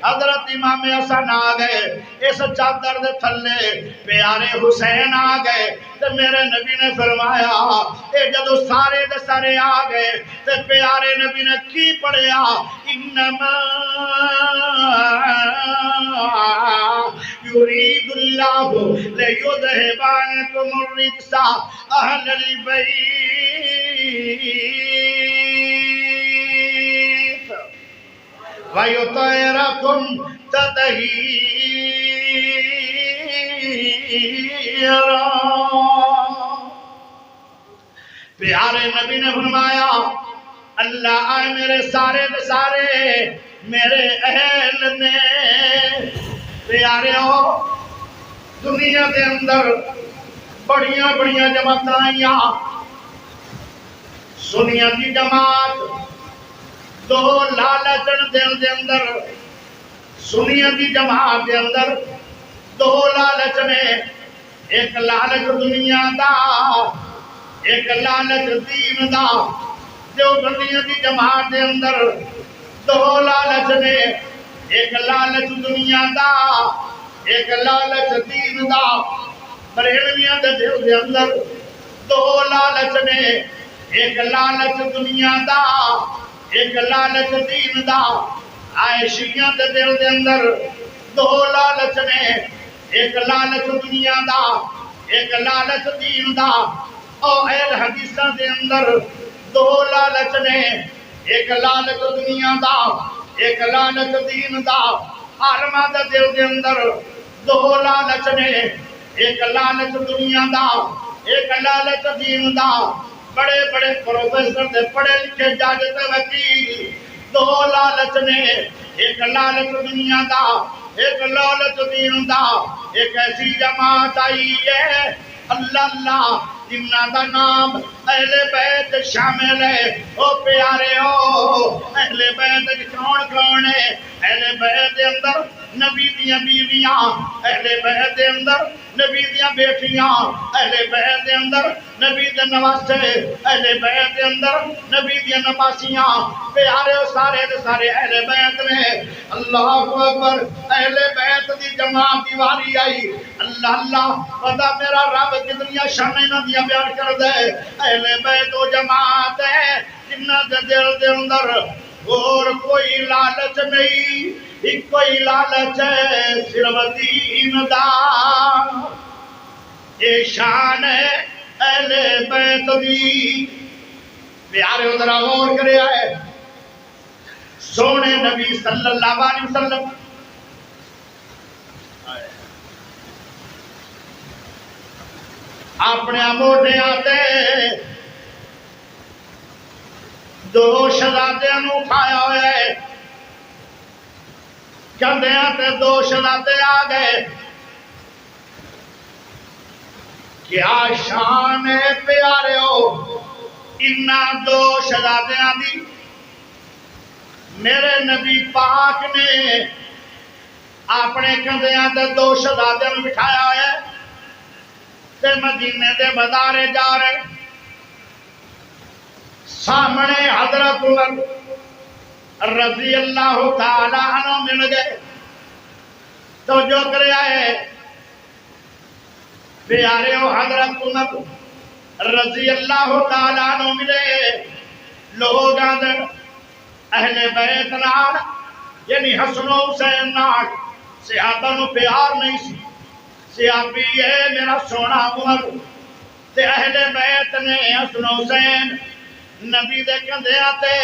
حضرت امام حسن آ گئے، اس چادر دے تھلے پیارے حسین آ گئے، تے میرے نبی نے فرمایا اے جدو سارے دے سارے آ گئے تے پیارے نبی نے کی پڑھیا انما یرید اللہ لیذہب عنکم الرجس اہل البیت وَيُطَيْرَكُمْ تَطْهِيرًا۔ پیارے نبی نے فرمایا اللہ آئے میرے سارے دے سارے میرے اہل نے پیارے ہو دنیا دے اندر بڑیاں بڑیاں جماعت آئیاں سنیاں دی جماعت دو لالچن دل دے اندر سنیاں دی جماعت دے اندر دو لالچ نے ایک لالچ دنیا دا ایک لالچ دین دا جو بندیاں دی جماعت دے اندر دو لالچ نے ایک لالچ دنیا دا ایک لالچ دین دا بریلویاں دے دل دے اندر دو لالچ نے ایک لالچ دنیا دا ایک لالچ دین دا عائشیاں دے دل دے اندر دو لالچ نے ایک لالچ دنیا دا ایک لالچ دین دا او اہل حدیثاں دے اندر دو لالچ نے ایک لالچ دنیا دا ایک لالچ دین دا عالماں دے دل دے اندر دو لالچ نے ایک لالچ دنیا دا ایک لالچ دین دا بڑے بڑے پروفیسر دے پڑھے لکھے جج تے وکیل دو لالچ نے ایک لالچ دنیا دا ایک لالچ دین دا ایک ایسی جماعت آئی ہے اللہ اللہ جنہ دا نام اہل بیت شامل ہے او پیارے ہو اہل بیت کون کون ہے اہل بیت دے اندر نبی دیاں بیویاں اہل بیت دے اندر نبی دیاں بیٹیاں اہل بیت دے اندر نبی دے نواسے اہل بیت دے اندر نبی دیاں نواسیاں پیارے سارے دے سارے اہل بیت نے اللہ اکبر اہل بیت دی جماعت دی واری آئی اللہ اللہ پتہ میرا رب کتنی شانیں نہ دیا بیان کر دے اہل بیت و جماعت ہے جنہ دے دل دے اندر اور کوئی لالچ نہیں ایک کوئی لالچ ہے صرف دین دا اے شان ہے اہل بیت دی پیارے ادھر غور کرے آئے سونے نبی صلی اللہ علیہ وسلم اپنے موٹے آتے دو شہزادیاں نو اٹھایا ہوئے کندے آتے دو شہزادے آ گئے کیا شان پیارے ہو انہاں دو شہزادیاں دی میرے نبی پاک نے اپنے کندے آتے دو شہزادیاں نو بٹھایا ہوئے تے مدینے دے بازارے جا رہے سامنے حضرت عمر رضی اللہ تعالیٰ عنہ مل گئے تو جو کرے آئے پیارے ہو حضرت عمر رضی اللہ تعالیٰ عنہ ملے لوگ آدھر اہل بیت نار یعنی حسن و حسین نار صحابہ نو پیار نہیں سی صحابی ہے میرا سونا عمر تے اہل بیت نے حسن و حسین نبی دے کندے آتے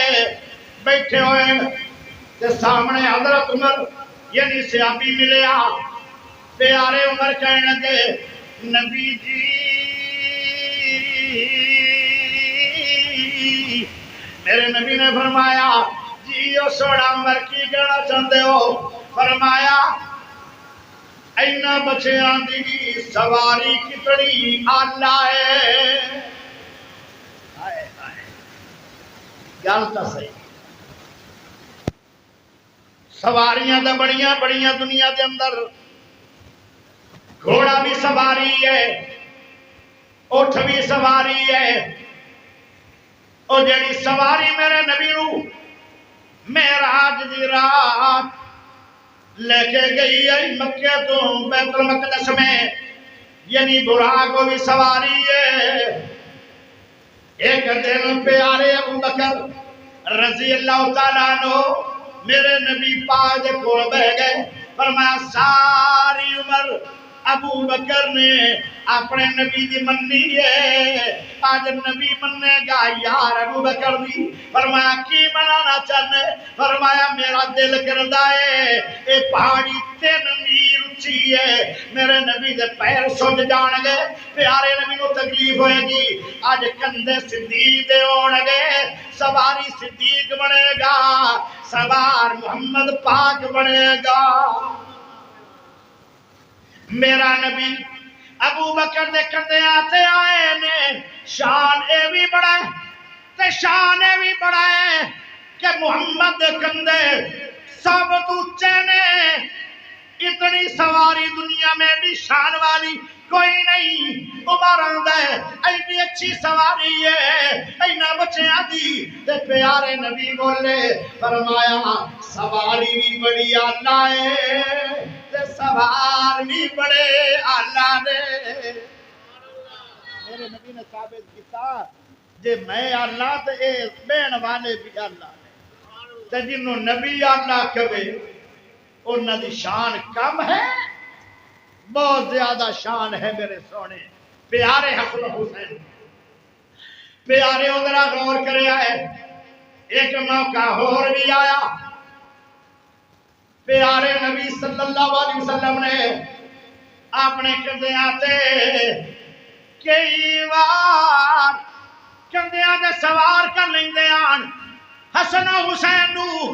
بیٹھے ہوئے تے سامنے حضرت عمر یعنی صحابی ملے پیارے عمر کہنے لگے نبی جی میرے نبی نے فرمایا جی او سوڑا عمر کی کہنا چاہتے ہو فرمایا اینا بچے آندھی سواری کتنی آلہ ہے گالتا صحیح سواریاں دا بڑیاں بڑیاں دنیا دے اندر گھوڑا بھی سواری ہے اٹھ بھی سواری ہے او جڑی سواری میرے نبی رو معراج دی رات لے کے گئی ہے مکہ تو بیت المقدس میں، یعنی براق کو بھی سواری ہے۔ ایک دن پیارے ابو بکر رضی اللہ تعالیٰ عنہ میرے نبی پاک دے کول بہ گئے، فرمایا ساری عمر ابو بکر نے اپنے نبی دی مننی ہے، آج نبی مننے گا یار ابو بکر دی۔ فرمایا کی منانا چاہنے؟ فرمایا میرا دل کردہ ہے اے پہاڑی 3 میل اونچی ہے، میرے نبی دے پیر سج جان گے، پیارے نبی کو تکلیف ہوئے گی، آج کندھے صدیق دے ہون گے، سواری صدیق بنے گا، سوار محمد پاک بنے گا۔ میرا نبی ابو بکر دے کندے آتے آئے نے، شان اے بھی بڑا ہے تے شان اے بھی بڑا ہے کہ محمد دے کندے سب تو اونچے نے، اتنی سواری دنیا میں بھی شان والی کوئی نہیں۔ عمر آندا ہے ایڈی اچھی سواری ہے، اینا بچیاں دی تے پیارے نبی بولے، فرمایا سواری بھی بڑی آلہ ہے تے سوار بھی بڑے آلہ نے۔ میرے نبی نے ثابت کیتا جے میں اللہ تے اے بین والے بھی اللہ نے، تے جنہوں نبی اللہ کہے انہاں دی شان کم ہے؟ بہت زیادہ شان ہے میرے سونے پیارے حسن حسین۔ پیارے ادھرا غور کرے آئے، ایک موقع اور بھی آیا، پیارے نبی صلی اللہ علیہ وسلم نے اپنے کندھے آتے کئی بار کندھیاں دے سوار کر لیندے آن حسن و حسین نو،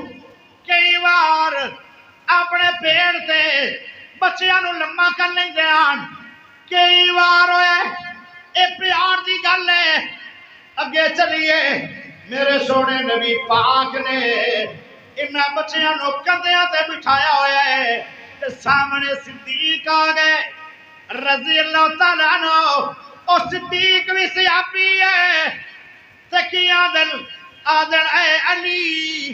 کئی بار اپنے پیڑ تے بچیاں نو لمبا کر لیندے آن، کئی بار ہوئے اے پیار دی گل ہے۔ اگے چلیے میرے سونے نبی پاک نے انہاں بچیاں نو کندھیاں تے بٹھایا ہوا ہے تے سامنے صدیق آ گئے رضی اللہ تعالیٰ عنہ۔ او صدیق بھی صحابی ہے تے کی آدن اے علی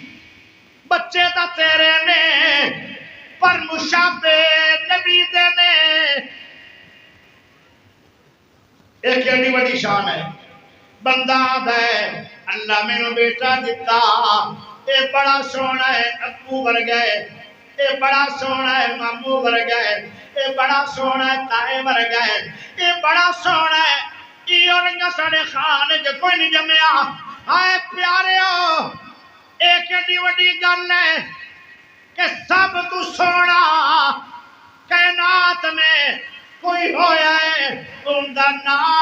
بچے تا تیرے نے پر مشابہ نبی دے نے۔ ایک ایڈی بڑی شان ہے، بندہ دے اللہ میں نو بیٹا دیتا، اے بڑا سونا ہے ابو بر گئے، اے بڑا سونا ہے مامو بر گئے، اے بڑا سونا ہے تائے بر گئے، اے بڑا سونا ہے ای اورنگا ساڑے خان جو کوئی نہیں جمعیا۔ آئے پیارے ہو، ایک ایڈی وڈی گل ہے کہ سب تو سونا کائنات میں کوئی ہویا ہے ان دا نام